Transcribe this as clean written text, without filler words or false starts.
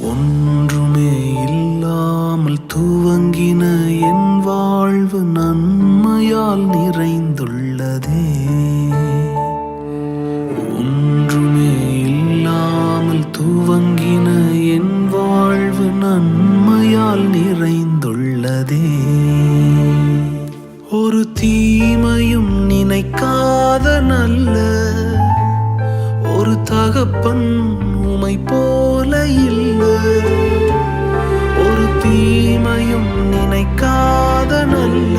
ஒன்றுமே இல்லாமல் துவங்கின என் வாழ்வு நன்மையால் நிறைந்துள்ளதே. ஒன்றுமே இல்லாமல் துவங்கின என் வாழ்வு நன்மையால் நிறைந்துள்ளதே. ஒரு தீமையும் நினைக்காத நல்ல ஒரு தகப்பன் உமை போல இல்லை. ஒரு தீமையும் நினைக்காத நல்ல